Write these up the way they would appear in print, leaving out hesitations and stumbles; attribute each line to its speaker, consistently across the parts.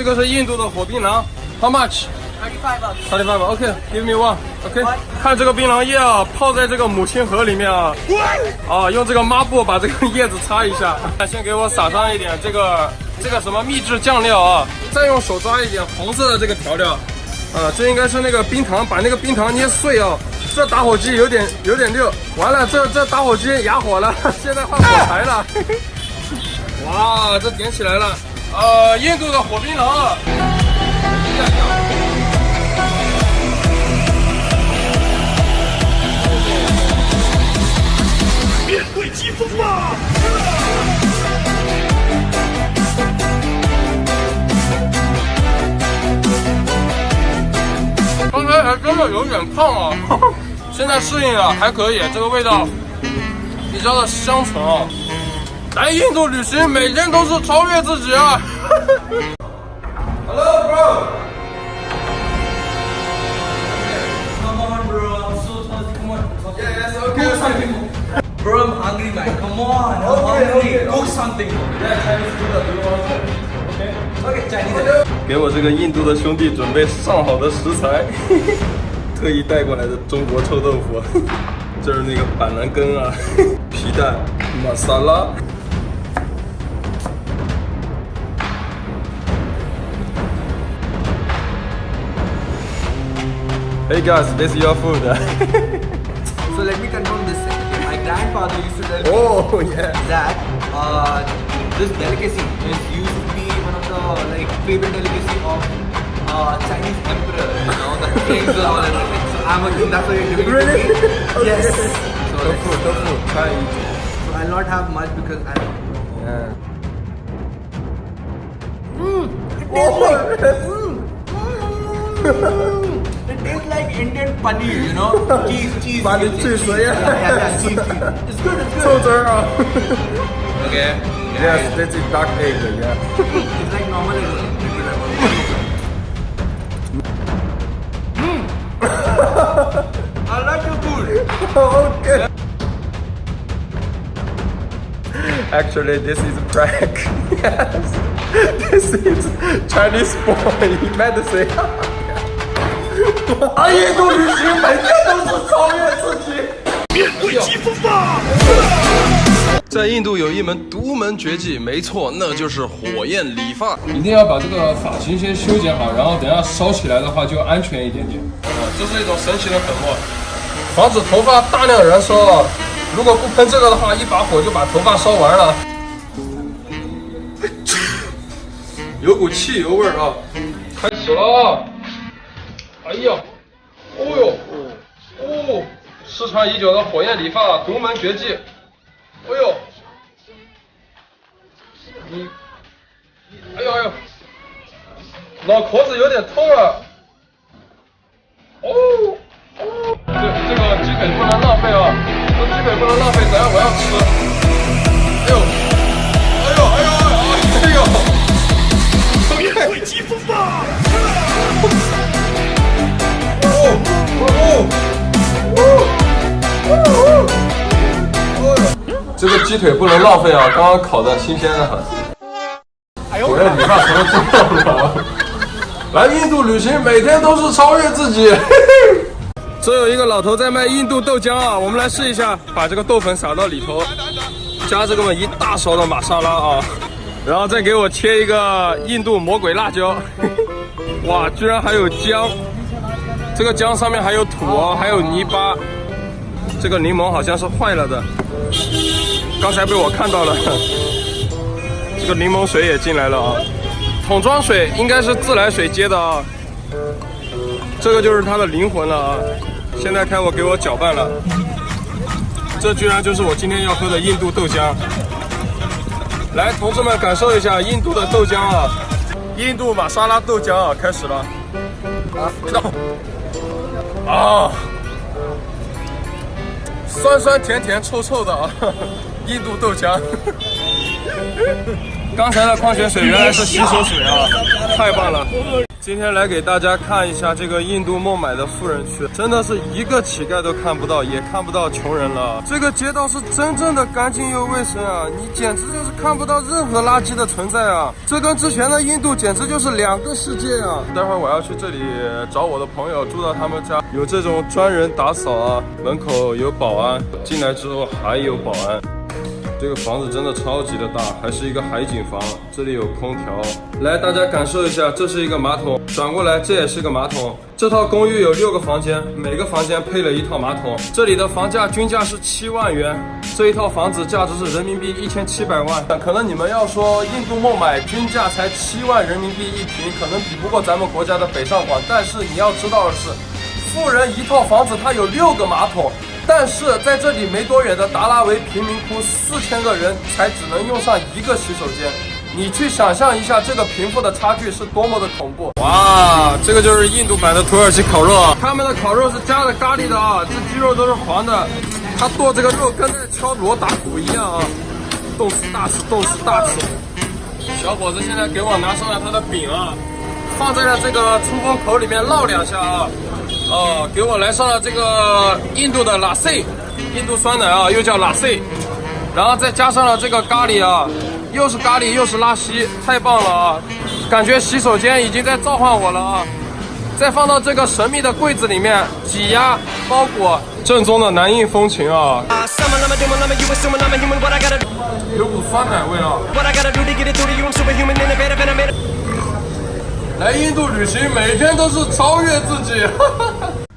Speaker 1: 这个是印度的火槟榔 ，How much？ 35 OK， give me one。OK， 看这个槟榔叶啊，泡在这个母亲河里面啊，用这个抹布把这个叶子擦一下。先给我撒上一点这个什么秘制酱料啊，再用手抓一点红色的这个调料。这应该是那个冰糖，把那个冰糖捏碎啊。这打火机有点溜，完了这打火机哑火了，现在换火柴了。哇，这点起来了。印度的火槟榔啊。
Speaker 2: 面对疾风吧！
Speaker 1: 刚才还真的有点烫啊，现在适应了，还可以，这个味道比较的香醇啊。来印度旅行，每天都是超越自己啊。Hello, bro.
Speaker 3: Come on, bro. I'm so thirsty. Come on.
Speaker 1: Yes, okay.
Speaker 3: Cook something. Bro, I'm hungry, man. Come on. I'm hungry. Cook something.
Speaker 1: Yeah, Chinese food. Do you want it?
Speaker 3: Okay, Chinese.
Speaker 1: 给我这个印度的兄弟准备上好的食材，特意带过来的中国臭豆腐，这是那个板蓝根啊，皮蛋、玛莎拉。Hey guys, this is your food.
Speaker 3: So let me confirm this thing. My grandfather used to tell me
Speaker 1: Oh yeah.
Speaker 3: that this delicacy used to be one of the favorite delicacy of Chinese emperor. You know, the kings and all and everything. So I'm assuming that's why you're giving it to me. Yes. So
Speaker 1: Tofu, try it.
Speaker 3: So I'll not have much because I.
Speaker 1: Yeah.
Speaker 3: It tastes like Indian paneer, you know, cheese.
Speaker 1: Cheese,
Speaker 3: yeah, cheese. It's good.
Speaker 1: So there are.
Speaker 3: Okay.
Speaker 1: Yes, this is duck egg. Yeah.
Speaker 3: It's like normal egg. I like your food.
Speaker 1: Okay. Actually, this is prank. Yes. This is Chinese boy medicine. 印度旅行每天都是超越自己。
Speaker 2: 面对疾风吧！
Speaker 1: 在印度有一门独门绝技，没错，那就是火焰理发。一定要把这个发型先修剪好，然后等下烧起来的话就安全一点点。这是一种神奇的粉末，防止头发大量燃烧。如果不喷这个的话，一把火就把头发烧完了。有股汽油味儿啊！开始了啊！哎呀，哦呦，哦，失传已久的火焰理发独门绝技。哎呦，你，哎呦哎呦，脑壳子有点痛了。哦哦，这个鸡腿不能浪费啊！这鸡腿不能浪费，等下我要吃。哎呦，哎呦哎呦哎呦，
Speaker 2: 面对疾风吧！
Speaker 1: 这个鸡腿不能浪费啊！刚刚烤的新鲜的很。火焰理发成了这样了。来印度旅行，每天都是超越自己。这有一个老头在卖印度豆浆啊，我们来试一下，把这个豆粉撒到里头，加这么一大勺的玛莎拉啊，然后再给我切一个印度魔鬼辣椒。哇，居然还有姜，这个姜上面还有土啊，还有泥巴。这个柠檬好像是坏了的，刚才被我看到了。这个柠檬水也进来了啊，桶装水应该是自来水接的啊。这个就是它的灵魂了啊！现在看我给我搅拌了，这居然就是我今天要喝的印度豆浆。来，同志们感受一下印度的豆浆啊！印度玛莎拉豆浆啊，开始了。味道啊，酸酸甜甜臭臭的啊，印度豆浆。刚才的矿泉水原来是洗手水啊，太棒了！今天来给大家看一下这个印度孟买的富人区，真的是一个乞丐都看不到，也看不到穷人了。这个街道是真正的干净又卫生啊，你简直就是看不到任何垃圾的存在啊！这跟之前的印度简直就是两个世界啊！待会儿我要去这里找我的朋友，住到他们家，有这种专人打扫啊，门口有保安，进来之后还有保安。这个房子真的超级的大，还是一个海景房，这里有空调。来，大家感受一下，这是一个马桶，转过来这也是个马桶。这套公寓有6个房间，每个房间配了一套马桶。这里的房价均价是7万元，这一套房子价值是人民币1700万。可能你们要说印度孟买均价才7万人民币一平，可能比不过咱们国家的北上广，但是你要知道的是，富人一套房子它有6个马桶。但是在这里没多远的达拉维贫民窟，4000个人才只能用上1个洗手间。你去想象一下这个贫富的差距是多么的恐怖！哇，这个就是印度版的土耳其烤肉啊！他们的烤肉是加了咖喱的啊，这鸡肉都是黄的。他剁这个肉跟在敲锣打鼓一样啊，动次大次，动次大次。小伙子现在给我拿上了他的饼啊，放在了这个出风口里面烙2下啊。给我来上了这个印度的拉塞，印度酸奶啊，又叫拉塞，然后再加上了这个咖喱啊，又是咖喱又是拉稀，太棒了啊！感觉洗手间已经在召唤我了啊！再放到这个神秘的柜子里面，挤压包裹，正宗的南印风情啊！有股酸奶味啊！来印度旅行，每天都是超越自己。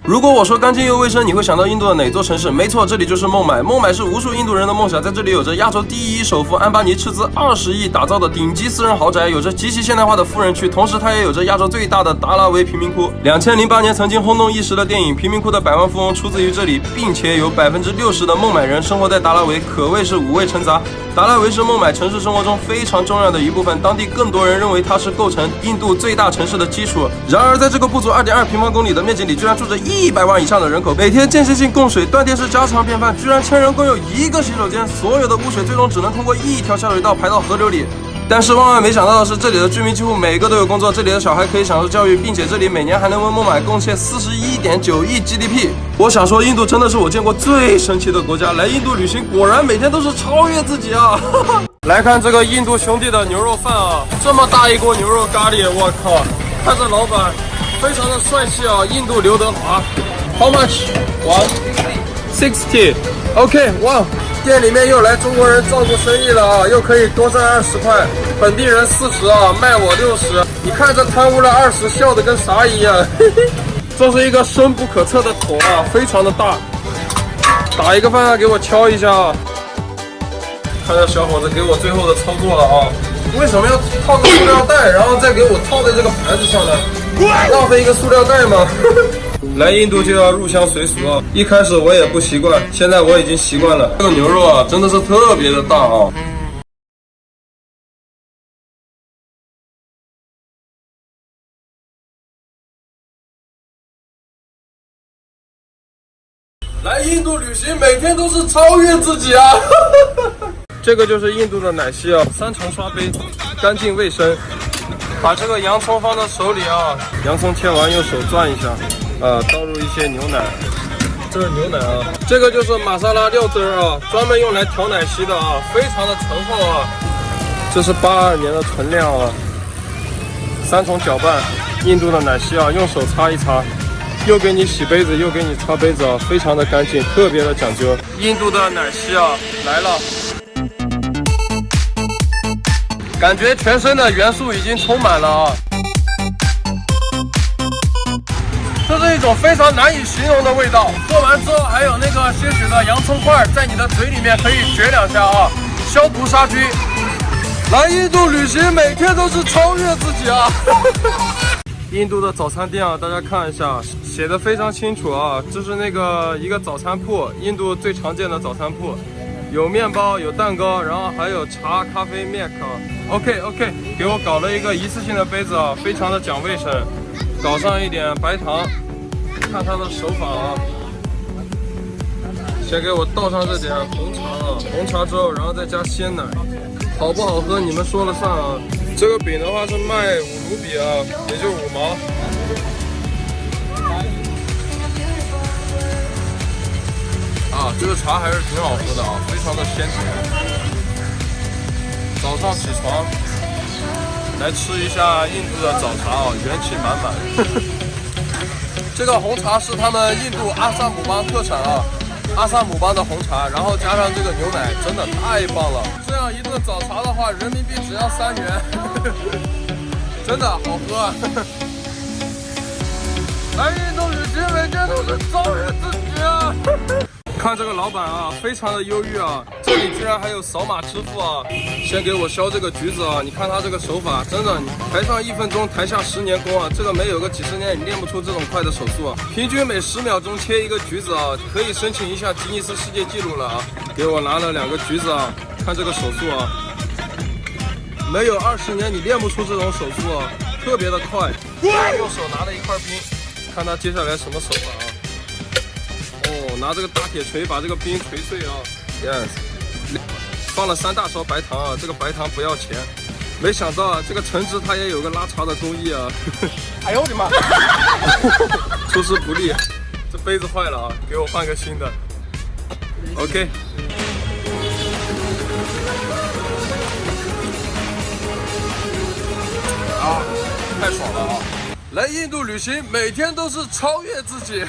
Speaker 1: 如果我说干净又卫生，你会想到印度的哪座城市？没错，这里就是孟买。孟买是无数印度人的梦想，在这里有着亚洲第1首富安巴尼斥资20亿打造的顶级私人豪宅，有着极其现代化的富人区，同时它也有着亚洲最大的达拉维贫民窟。2008年曾经轰动一时的电影《贫民窟的百万富翁》出自于这里，并且有60%的孟买人生活在达拉维，可谓是五味陈杂。达拉维是孟买城市生活中非常重要的一部分，当地更多人认为它是构成印度最大城市的基础。然而，在这个不足2.2平方公里的面积里，居然住着100万以上的人口，每天间歇性供水、断电是家常便饭，居然1000人共有1个洗手间，所有的污水最终只能通过1条下水道排到河流里。但是万万没想到的是，这里的居民几乎每个都有工作，这里的小孩可以享受教育，并且这里每年还能为孟买贡献41.9亿 GDP。我想说，印度真的是我见过最神奇的国家。来印度旅行，果然每天都是超越自己啊！来看这个印度兄弟的牛肉饭啊，这么大一锅牛肉咖喱，我靠！看这老板非常的帅气啊，印度刘德华。How much? 160. OK, 哇！店里面又来中国人照顾生意了啊，又可以多赚20块，本地人40啊，卖我60。你看这贪污了20，笑得跟啥一样？这是一个深不可测的桶啊，非常的大。打一个饭给我敲一下啊！看这小伙子给我最后的操作了啊！为什么要套个塑料袋，然后再给我套在这个盘子上呢？浪费一个塑料袋吗？来印度就要入乡随俗啊！一开始我也不习惯，现在我已经习惯了。这个牛肉啊，真的是特别的大啊！来印度旅行，每天都是超越自己啊！这个就是印度的奶昔啊，3重刷杯，干净卫生。把这个洋葱放到手里啊，洋葱切完用手转一下。倒入一些牛奶，这是牛奶啊，这个就是玛莎拉料汁啊，专门用来调奶昔的啊，非常的醇厚啊。这是82年的存量啊，3重搅拌，印度的奶昔啊，用手擦一擦，又给你洗杯子，又给你擦杯子啊，非常的干净，特别的讲究。印度的奶昔啊来了，感觉全身的元素已经充满了啊。这是一种非常难以形容的味道，做完之后还有那个些许的洋葱块在你的嘴里面可以嚼2下啊，消毒杀菌。来印度旅行，每天都是超越自己啊！印度的早餐店啊，大家看一下，写的非常清楚啊，这是那个一个早餐铺，印度最常见的早餐铺，有面包，有蛋糕，然后还有茶、咖啡、milk。OK， 给我搞了一个一次性的杯子啊，非常的讲卫生。搞上一点白糖，看他的手法啊。先给我倒上这点红茶啊，红茶之后，然后再加鲜奶，好不好喝你们说了算啊。这个饼的话是卖5卢比啊，也就5毛。啊，这个茶还是挺好喝的啊，非常的鲜甜。早上起床来吃一下印度的早茶啊，元气满满。这个红茶是他们印度阿萨姆邦特产啊。阿萨姆邦的红茶，然后加上这个牛奶，真的太棒了。这样一顿早茶的话，人民币只要3元，真的好喝。来印度旅行，每天都是超越自己啊！看这个老板啊，非常的忧郁啊，这里居然还有扫码支付啊！先给我削这个橘子啊，你看他这个手法，真的，台上1分钟，台下10年功啊！这个没有个几十年，你练不出这种快的手速啊！平均每10秒钟切一个橘子啊，可以申请一下吉尼斯世界纪录了啊！给我拿了2个橘子啊，看这个手速啊，没有20年你练不出这种手速啊，特别的快。右手拿了一块冰，看他接下来什么手法啊！哦，拿这个大铁锤把这个冰锤碎啊 ！Yes， 放了3大勺白糖啊，这个白糖不要钱。没想到啊，这个橙汁它也有个拉茶的工艺啊！哎呦我的妈！出师不利，这杯子坏了啊，给我换个新的。OK。啊，太爽了啊！来印度旅行，每天都是超越自己。